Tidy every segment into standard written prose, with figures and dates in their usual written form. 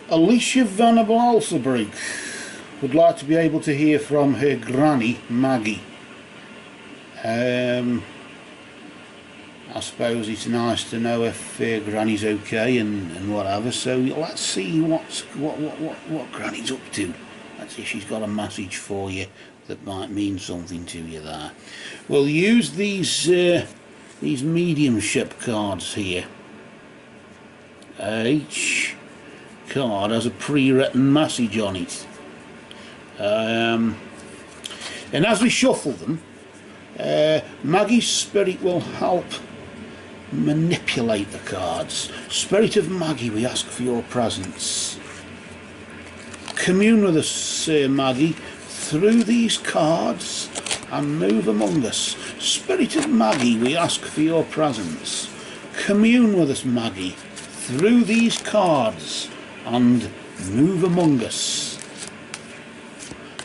Alyshia Venable Alsabrook would like to be able to hear from her granny Maggie. I suppose it's nice to know if Granny's okay and whatever. So let's see what Granny's up to. Let's see if she's got a message for you that might mean something to you there. We'll use these mediumship cards here. Each card has a pre-written message on it. And as we shuffle them, Maggie's spirit will help manipulate the cards. Spirit of Maggie, we ask for your presence. Commune with us, Maggie, through these cards and move among us. Spirit of Maggie, we ask for your presence. Commune with us, Maggie, through these cards and move among us.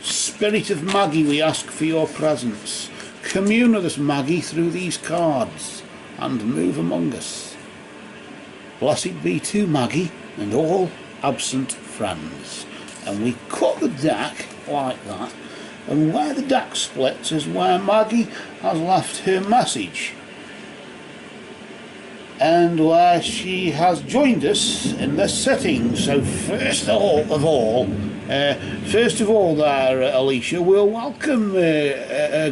Spirit of Maggie, we ask for your presence. Commune with us, Maggie, through these cards and move among us. Blessed be to Maggie and all absent friends. And we cut the deck like that, and where the deck splits is where Maggie has left her message and where she has joined us in this setting. So first of all there, Alyshia, we'll welcome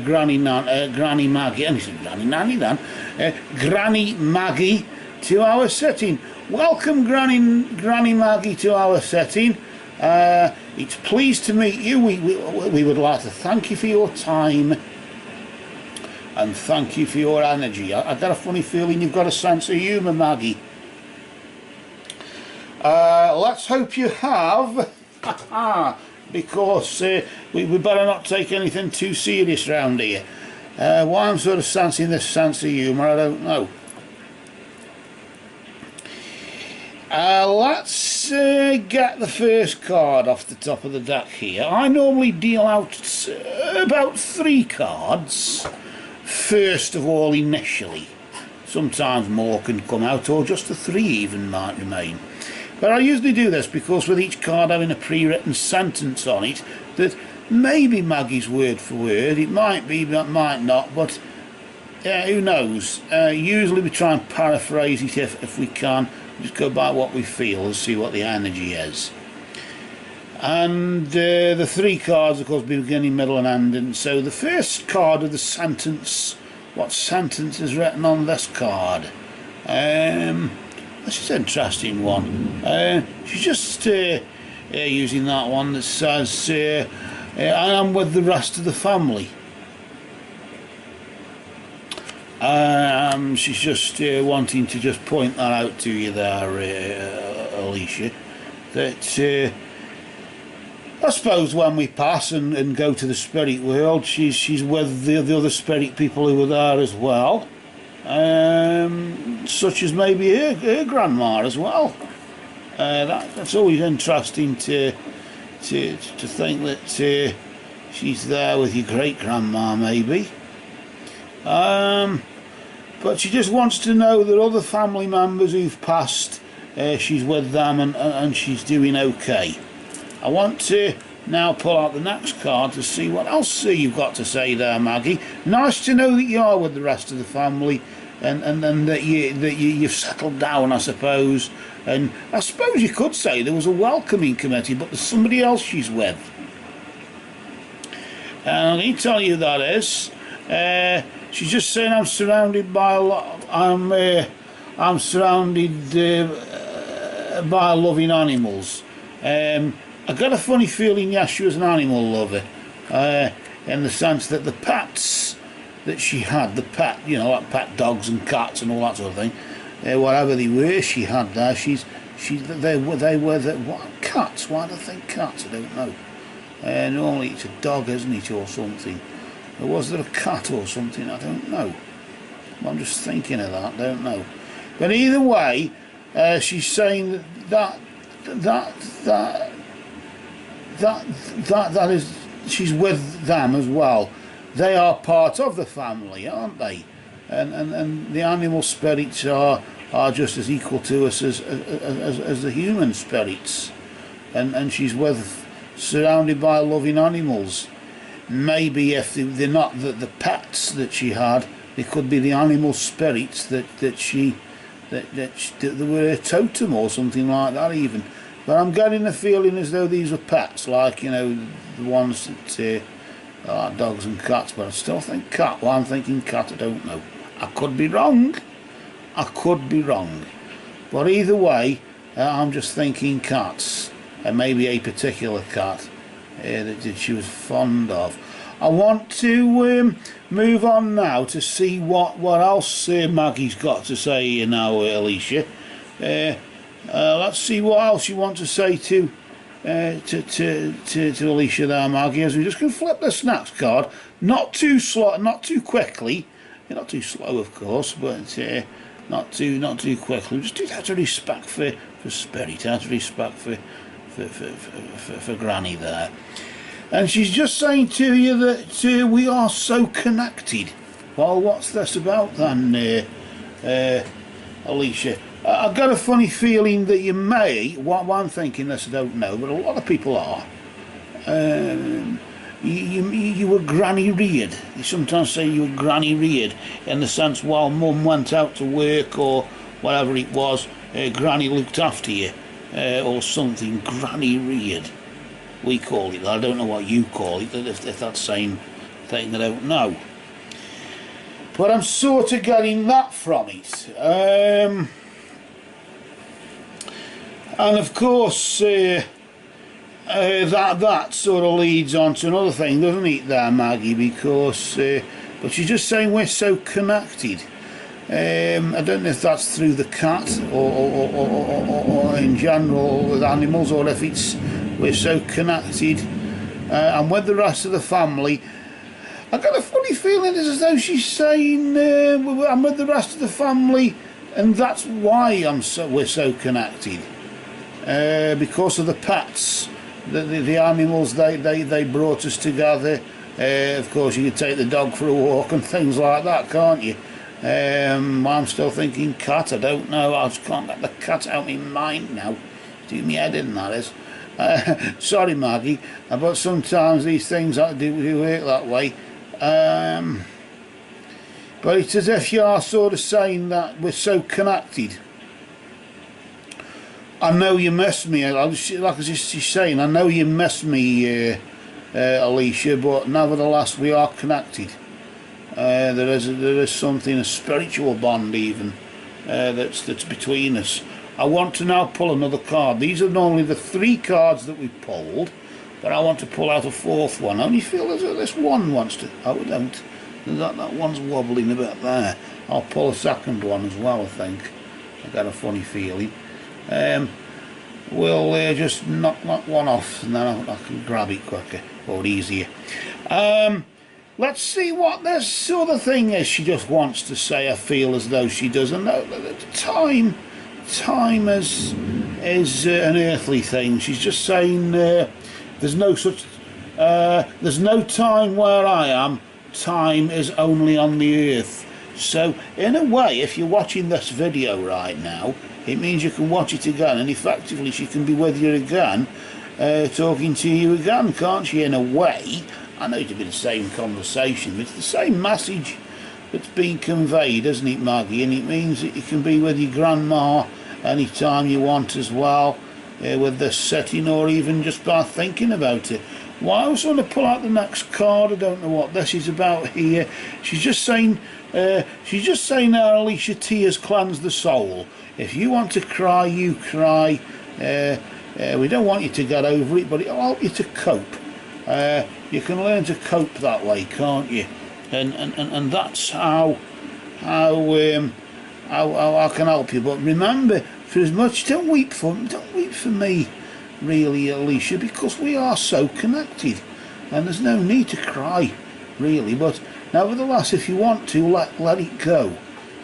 Granny Maggie, and Granny Nanny then, Granny Maggie to our setting. Welcome Granny Maggie to our setting. It's pleased to meet you. We would like to thank you for your time and thank you for your energy. I got a funny feeling you've got a sense of humour, Maggie. Let's hope you have, because we better not take anything too serious round here. Why I'm sort of sensing this sense of humour, I don't know. Let's get the first card off the top of the deck here. I normally deal out about 3 cards first of all initially. Sometimes more can come out, or just the 3 even might remain. But I usually do this because with each card having a pre-written sentence on it that may be Maggie's word for word, it might be but might not, but who knows. Usually we try and paraphrase it if we can. Just go by what we feel and see what the energy is. And the 3 cards, of course, beginning, middle and end. And so the first card of the sentence, what sentence is written on this card? This is an interesting one. She's just using that one that says, I am with the rest of the family. She's just wanting to just point that out to you there, Alyshia, that I suppose when we pass and go to the spirit world, she's with the other spirit people who were there as well, such as maybe her grandma as well. That's always interesting to think that she's there with your great grandma maybe. But she just wants to know that other family members who've passed, she's with them and she's doing okay. I want to now pull out the next card to see what else you've got to say there, Maggie. Nice to know that you are with the rest of the family and that you've settled down, I suppose. And I suppose you could say there was a welcoming committee, but there's somebody else she's with. And I can tell you that is. She's just saying I'm surrounded by I'm surrounded by loving animals. I got a funny feeling, yes, she was an animal lover, in the sense that the pets that she had, like pet dogs and cats and all that sort of thing, whatever they were, she had there. They were what, cats? Why do I think cats? I don't know. Normally it's a dog, isn't it, or something. Or was there a cat or something? I don't know. I'm just thinking of that. Don't know. But either way, she's saying that is, she's with them as well. They are part of the family, aren't they? And the animal spirits are just as equal to us as the human spirits. and she's surrounded by loving animals. Maybe if they're not the pets that she had, they could be the animal spirits that were a totem or something like that even. But I'm getting the feeling as though these were pets, like, you know, the ones that are dogs and cats. But I still think cat. Well, I'm thinking cat. I don't know. I could be wrong. I could be wrong. But either way, I'm just thinking cats, and maybe a particular cat that she was fond of. I want to move on now to see what else Maggie's got to say, you know, Alyshia. Let's see what else you want to say to Alyshia there, Maggie. As we just can flip the snaps card, not too slow, not too quickly, not too slow, of course, but not too quickly. Just do that to respect for Spirit, out of respect for Granny there. And she's just saying to you that we are so connected. Well, what's this about then, Alyshia? I've got a funny feeling that you may, what I'm thinking this, I don't know, but a lot of people are. You were granny reared. You sometimes say you were granny reared, in the sense while mum went out to work or whatever it was, granny looked after you, or something. Granny reared, we call it. I don't know what you call it, if that's the same thing, I don't know. But I'm sort of getting that from it. And of course, that sort of leads on to another thing, doesn't it, there, Maggie? Because, but she's just saying we're so connected. I don't know if that's through the cat or in general with animals, or if it's we're so connected and with the rest of the family. I got a funny feeling as though she's saying I'm with the rest of the family, and that's why we're so connected. Because of the pets, the animals, they brought us together. Of course, you could take the dog for a walk and things like that, can't you? I'm still thinking cat. I don't know. I just can't get the cat out of my mind now. Do me head in, that is. Sorry, Maggie, but sometimes these things do work that way. But it's as if you are sort of saying that we're so connected. I know you miss me, like she's saying, I know you miss me, Alyshia, but nevertheless we are connected. There is something, a spiritual bond even, that's between us. I want to now pull another card. These are normally the 3 cards that we pulled, but I want to pull out a 4th one. I only feel as though this one wants to. Oh, I don't. That one's wobbling a bit there. I'll pull a 2nd one as well, I think. I got a funny feeling. We'll just knock one off, and then I can grab it quicker or easier. Let's see what this other thing is she just wants to say. I feel as though she doesn't know that time is an earthly thing. She's just saying there's no time where I am. Time is only on the earth. So in a way, if you're watching this video right now, it means you can watch it again, and effectively she can be with you again, talking to you again, can't she, in a way? I know it'll be the same conversation, but it's the same message that's being conveyed, isn't it, Maggie? And it means that you can be with your grandma anytime you want as well, with this setting, or even just by thinking about it. Well, I was going to pull out the next card. I don't know what this is about here. She's just saying now, Alyshia, tears cleanse the soul. If you want to cry, you cry. We don't want you to get over it, but it'll help you to cope. You can learn to cope that way, can't you? And that's how I can help you. But remember, for as much, don't weep for me, really, Alyshia, because we are so connected, and there's no need to cry, really. But nevertheless, if you want to, let it go.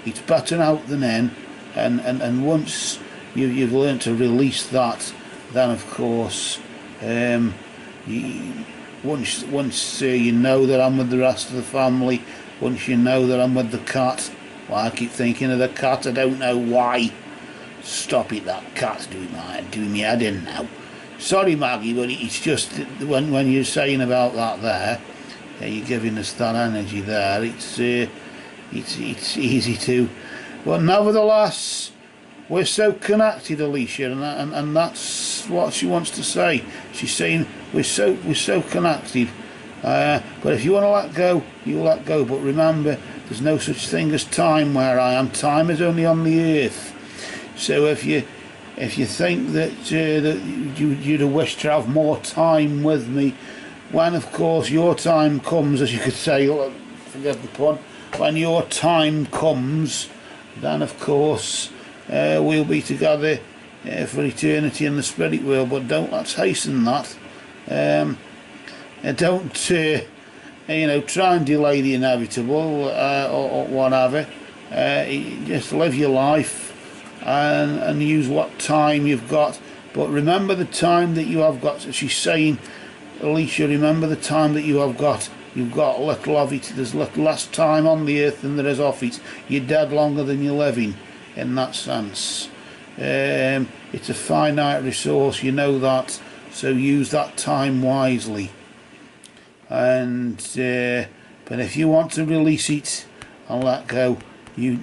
It's better out than in. And once you've learned to release that, then of course, once you know that I'm with the rest of the family, once you know that I'm with the cat, well, I keep thinking of the cat, I don't know why. Stop it, that cat's doing my head in now. sorry Maggie, but it's just when you're saying about that there, you're giving us that energy there. It's easy to, but nevertheless, we're so connected, Alyshia, and that's what she wants to say. She's saying we're so connected. But if you want to let go, you let go. But remember, there's no such thing as time where I am. Time is only on the earth. So if you think that you'd wish to have more time with me, when of course your time comes, as you could say, forget the pun, when your time comes, then of course we'll be together for eternity in the spirit world. But let's hasten that. Don't try and delay the inevitable or whatever. Just live your life and use what time you've got. But remember the time that you have got. She's saying, Alyshia, remember the time that you have got. You've got little of it. There's less time on the earth than there is off it. You're dead longer than you're living, in that sense. It's a finite resource, you know that, so use that time wisely. And but if you want to release it and let go, you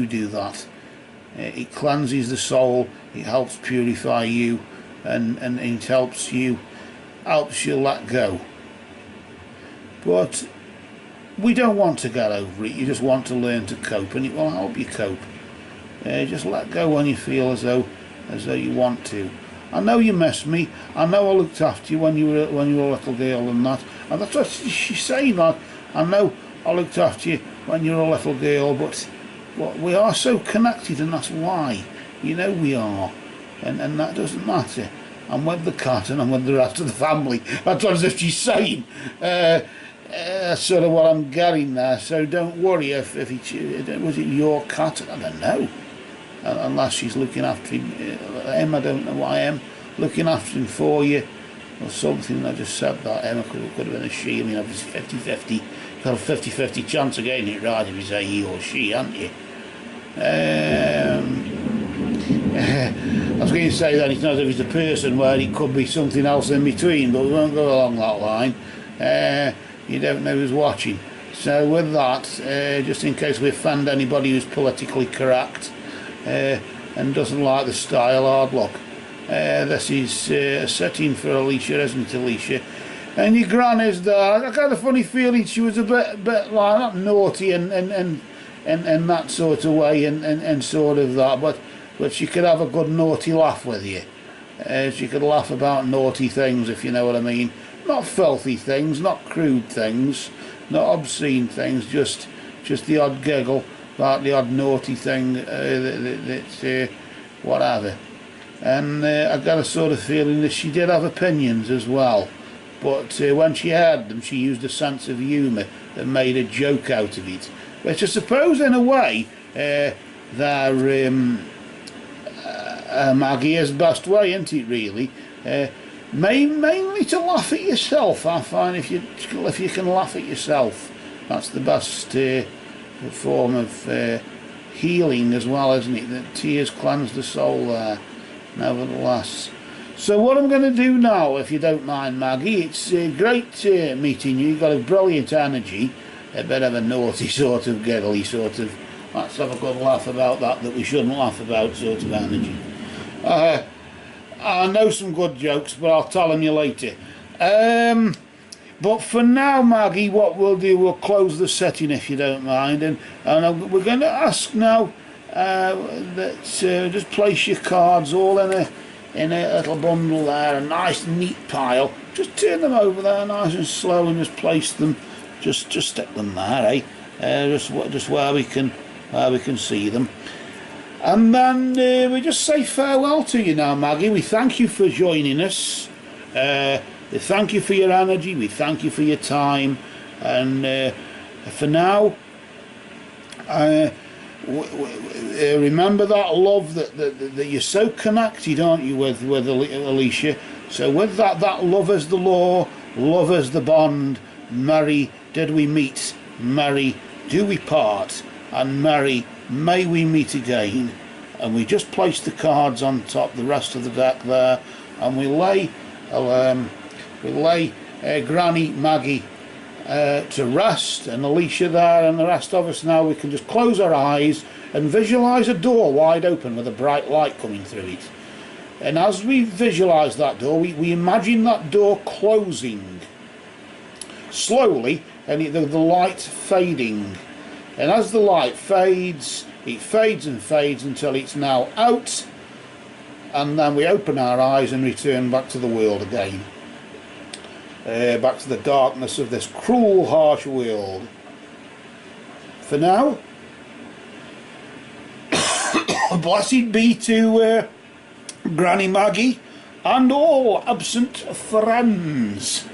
do that. It cleanses the soul, it helps purify you, and it helps you let go. But we don't want to get over it, you just want to learn to cope, and it will help you cope. Just let go when you feel as though you want to. I know you miss me. I know I looked after you when you were a little girl and that. And that's what she's saying. Like, I know I looked after you when you were a little girl, but we are so connected, and that's why. You know we are, and that doesn't matter. I'm with the cat and I'm with the rest of the family. That's as if she's saying. That's sort of what I'm getting there. So don't worry if was it your cat? I don't know. Unless she's looking after him, I don't know why I am looking after him for you or something. I just said that Emma could have been a she. I mean, obviously 50-50. You've got a 50-50 chance of getting it right if you say he or she, haven't you? I was going to say that it's not as if it's a person where it could be something else in between, but we won't go along that line. You don't know who's watching. So with that, just in case we offend anybody who's politically correct, and doesn't like the style, hard luck. This is a setting for Alyshia, isn't it, Alyshia? And your granny's there. I got a funny feeling she was a bit like not naughty and that sort of way and sort of that, but she could have a good naughty laugh with you. She could laugh about naughty things, if you know what I mean. Not filthy things, not crude things, not obscene things, just the odd giggle. Like the odd naughty thing, that's whatever. And I got a sort of feeling that she did have opinions as well, but when she had them, she used a sense of humour that made a joke out of it, which I suppose in a way Maggie's best way, isn't it, really? Mainly to laugh at yourself. I find if you can laugh at yourself, that's the best form of healing as well, isn't it? That tears cleanse the soul there, nevertheless. So what I'm going to do now, if you don't mind, Maggie, it's great meeting you. You've got a brilliant energy, a bit of a naughty sort of giggly sort of, let's have a good laugh about that we shouldn't laugh about sort of energy. I know some good jokes, but I'll tell them you later. But for now, Maggie, what we'll do, we'll close the setting if you don't mind, and we're going to ask now that just place your cards all in a little bundle there, a nice neat pile. Just turn them over there, nice and slow, and just place them. Just stick them there, just where we can see them. And then we just say farewell to you now, Maggie. We thank you for joining us. We thank you for your energy, we thank you for your time, and for now, remember that love that you're so connected, aren't you, with Alyshia? So with that love is the law, love is the bond. Merry did we meet, merry do we part, and merry may we meet again. And we just place the cards on top, the rest of the deck there, and we lay Granny Maggie to rest, and Alyshia there, and the rest of us now, we can just close our eyes and visualise a door wide open with a bright light coming through it. And as we visualise that door, we imagine that door closing slowly, and the light fading. And as the light fades, it fades and fades until it's now out, and then we open our eyes and return back to the world again. Back to the darkness of this cruel, harsh world. For now, blessed be to Granny Maggie and all absent friends.